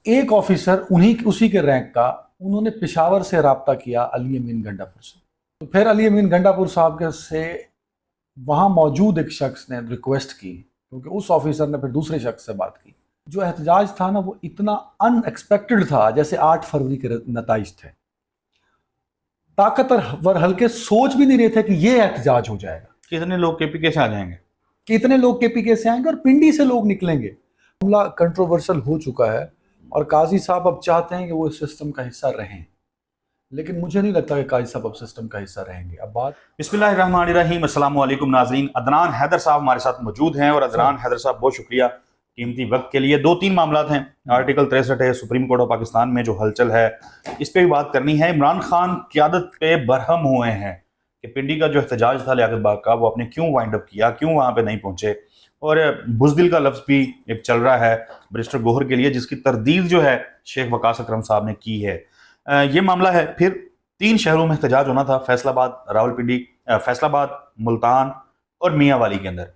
ایک آفیسر اسی کے رینک کا، انہوں نے پشاور سے رابطہ کیا علی امین گنڈاپور سے. تو پھر علی امین گنڈاپور صاحب کے سے وہاں موجود ایک شخص نے ریکویسٹ کی، کیونکہ اس آفیسر نے پھر دوسرے شخص سے بات کی. جو احتجاج تھا نا وہ اتنا ان ایکسپیکٹڈ تھا جیسے 8 فروری کے نتائج تھے. طاقتور حلقے سوچ بھی نہیں رہے تھے کہ یہ احتجاج ہو جائے گا. کتنے لوگ کے پی کے سے آ جائیں گے، کتنے لوگ کے پی کے سے آئیں گے اور پنڈی سے لوگ نکلیں گے. معاملہ کنٹروورشل ہو چکا ہے اور قاضی صاحب اب چاہتے ہیں کہ وہ اس سسٹم کا حصہ رہیں، لیکن مجھے نہیں لگتا کہ قاضی صاحب اب سسٹم کا حصہ رہیں گے. اب بات بسم اللہ الرحمن الرحیم. السلام علیکم ناظرین. عدنان حیدر صاحب ہمارے ساتھ موجود ہیں، اور عدنان حیدر صاحب بہت شکریہ قیمتی وقت کے لیے. 2-3 معاملات ہیں. آرٹیکل 63 ہے سپریم کورٹ آف پاکستان میں جو ہلچل ہے، اس پہ بھی بات کرنی ہے. عمران خان قیادت پہ برہم ہوئے ہیں کہ پنڈی کا جو احتجاج تھا لیاقت باغ کا، وہ آپ نے کیوں وائنڈ اپ کیا، کیوں وہاں پہ نہیں پہنچے. اور بزدل کا لفظ بھی ایک چل رہا ہے برسٹر گوہر کے لیے، جس کی تردید جو ہے شیخ وقاص اکرم صاحب نے کی ہے. یہ معاملہ ہے. پھر 3 شہروں میں احتجاج ہونا تھا، فیصل آباد، راولپنڈی، فیصل آباد، ملتان اور میاں والی کے اندر.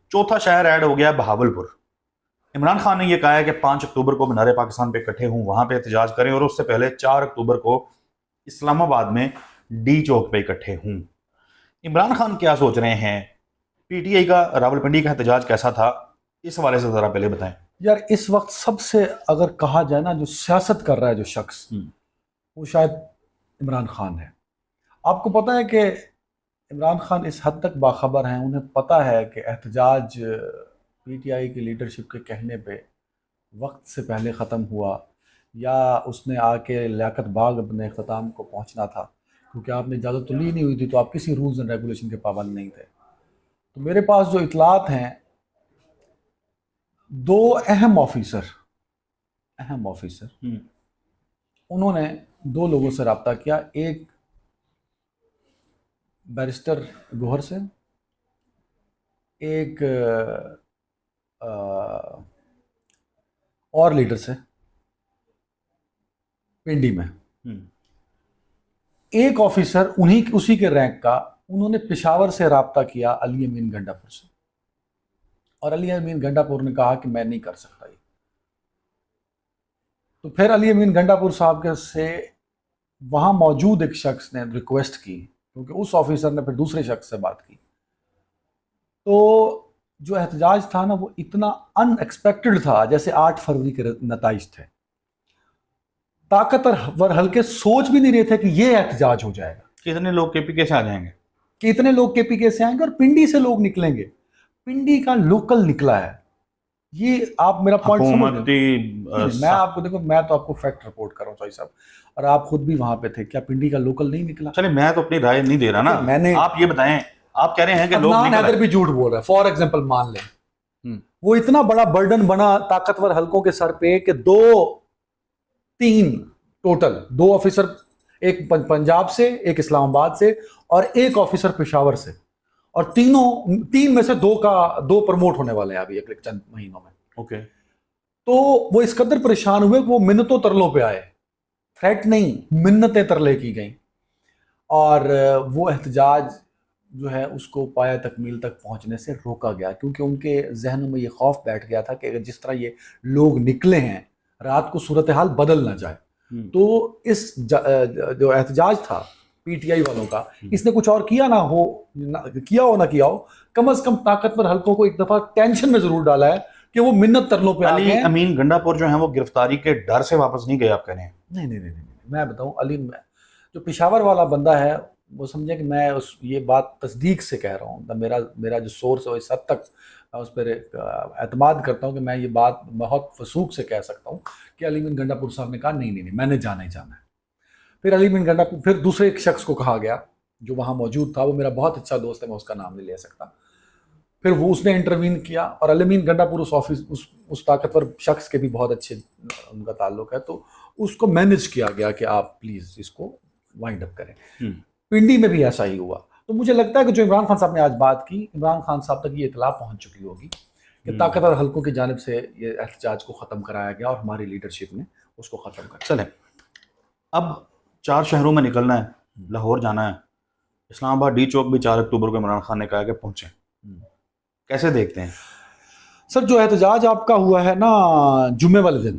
چوتھا شہر ایڈ ہو گیا بہاولپور. عمران خان نے یہ کہا ہے کہ 5 اکتوبر کو مینار پاکستان پہ اکٹھے ہوں، وہاں پہ احتجاج کریں، اور اس سے پہلے 4 اکتوبر کو اسلام آباد میں ڈی چوک پہ اکٹھے ہوں. عمران خان کیا سوچ رہے ہیں؟ پی ٹی آئی کا راولپنڈی کا احتجاج کیسا تھا؟ اس حوالے سے ذرا پہلے بتائیں. یار اس وقت سب سے اگر کہا جائے نا جو سیاست کر رہا ہے جو شخص، وہ شاید عمران خان ہے. آپ کو پتہ ہے کہ عمران خان اس حد تک باخبر ہیں، انہیں پتہ ہے کہ احتجاج پی ٹی آئی کی لیڈرشپ کے کہنے پہ وقت سے پہلے ختم ہوا، یا اس نے آ کے لیاقت باغ اپنے اختتام کو پہنچنا تھا، کیونکہ آپ نے اجازت تو لی نہیں ہوئی تھی، تو آپ کسی رولز اینڈ ریگولیشن کے پابند نہیں تھے. تو میرے پاس جو اطلاعات ہیں، 2 اہم آفیسر انہوں نے 2 لوگوں سے رابطہ کیا. ایک بیرسٹر گوہر سے، ایک اور لیڈر سے پنڈی میں. ایک آفیسر اسی کے رینک کا، انہوں نے پشاور سے رابطہ کیا علی امین گنڈاپور سے، اور علی امین گنڈاپور نے کہا کہ میں نہیں کر سکتا یہ. تو پھر علی امین گنڈاپور صاحب کے سے وہاں موجود ایک شخص نے ریکویسٹ کی، کیونکہ اس آفیسر نے پھر دوسرے شخص سے بات کی. تو جو احتجاج تھا نا وہ اتنا ان ایکسپیکٹڈ تھا جیسے 8 فروری کے نتائج تھے. طاقتور حلقے سوچ بھی نہیں رہے تھے کہ یہ احتجاج ہو جائے گا. کتنے لوگ کے پی کے سے آ جائیں گے، کتنے لوگ کے پی کے سے آئیں گے اور پنڈی سے لوگ نکلیں گے. پنڈی کا لوکل نکلا ہے. یہ آپ میرا پوائنٹ سمجھ رہے ہیں؟ میں آپ کو دیکھو، میں تو آپ کو فیکٹ رپورٹ کر رہا ہوں صاحب، اور آپ خود بھی وہاں پہ تھے. کیا پنڈی کا لوکل نہیں نکلا؟ چلے میں تو اپنی رائے نہیں دے رہا نا، میں نے آپ یہ بتائیں. آپ کہہ رہے ہیں کہ لوگ عدنان حیدر بھی جھوٹ بول رہا ہے. فار ایگزامپل مان لیں وہ اتنا بڑا برڈن بنا طاقتور حلقوں کے سر پہ کہ 2 آفیسر، ایک پنجاب سے، ایک اسلام آباد سے، اور ایک آفیسر پشاور سے، اور 3 میں سے 2 پروموٹ ہونے والے ہیں ابھی اگلے چند مہینوں میں. اوکے. تو وہ اس قدر پریشان ہوئے کہ وہ منتوں ترلوں پہ آئے. تھریٹ نہیں، منتیں ترلے کی گئیں، اور وہ احتجاج جو ہے اس کو پایہ تکمیل تک پہنچنے سے روکا گیا، کیونکہ ان کے ذہنوں میں یہ خوف بیٹھ گیا تھا کہ اگر جس طرح یہ لوگ نکلے ہیں رات کو صورتحال بدل نہ جائے. تو اس جو احتجاج تھا پی ٹی آئی والوں کا، اس نے کچھ اور کیا نہ ہو، کم از کم طاقتور حلقوں کو ایک دفعہ ٹینشن میں ضرور ڈالا ہے کہ وہ منت ترلوں پہ آ گئے علی ہیں. امین گنڈاپور جو ہیں وہ گرفتاری کے ڈر سے واپس نہیں گئے، آپ کہہ رہے ہیں؟ نہیں، میں بتاؤں، علی جو پشاور والا بندہ ہے وہ سمجھے کہ میں یہ بات تصدیق سے کہہ رہا ہوں. میرا جو سورس ہے اس حد تک میں اس پر اعتماد کرتا ہوں کہ میں یہ بات بہت وثوق سے کہہ سکتا ہوں کہ علی امین گنڈاپور صاحب نے کہا نہیں میں نے جانا ہی جانا ہے. پھر علی امین گنڈاپور، پھر دوسرے ایک شخص کو کہا گیا جو وہاں موجود تھا، وہ میرا بہت اچھا دوست ہے، میں اس کا نام نہیں لے سکتا. پھر وہ اس نے انٹروین کیا، اور علی امین گنڈاپور اس طاقتور شخص کے بھی بہت اچھے ان کا تعلق ہے، تو اس کو مینج کیا گیا کہ آپ پلیز اس کو وائنڈ اپ کریں. پنڈی میں بھی ایسا ہی ہوا. تو مجھے لگتا ہے کہ جو عمران خان صاحب نے آج بات کی، عمران خان صاحب تک یہ اطلاع پہنچ چکی ہوگی کہ طاقتور حلقوں کی جانب سے یہ احتجاج کو ختم کرایا گیا، اور ہماری لیڈرشپ نے اس کو ختم کر. چلیں اب 4 شہروں میں نکلنا ہے، لاہور جانا ہے، اسلام آباد ڈی چوک بھی 4 اکتوبر کو عمران خان نے کہا کہ پہنچیں. کیسے دیکھتے ہیں سر جو احتجاج آپ کا ہوا ہے نا جمعے والے دن،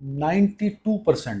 92%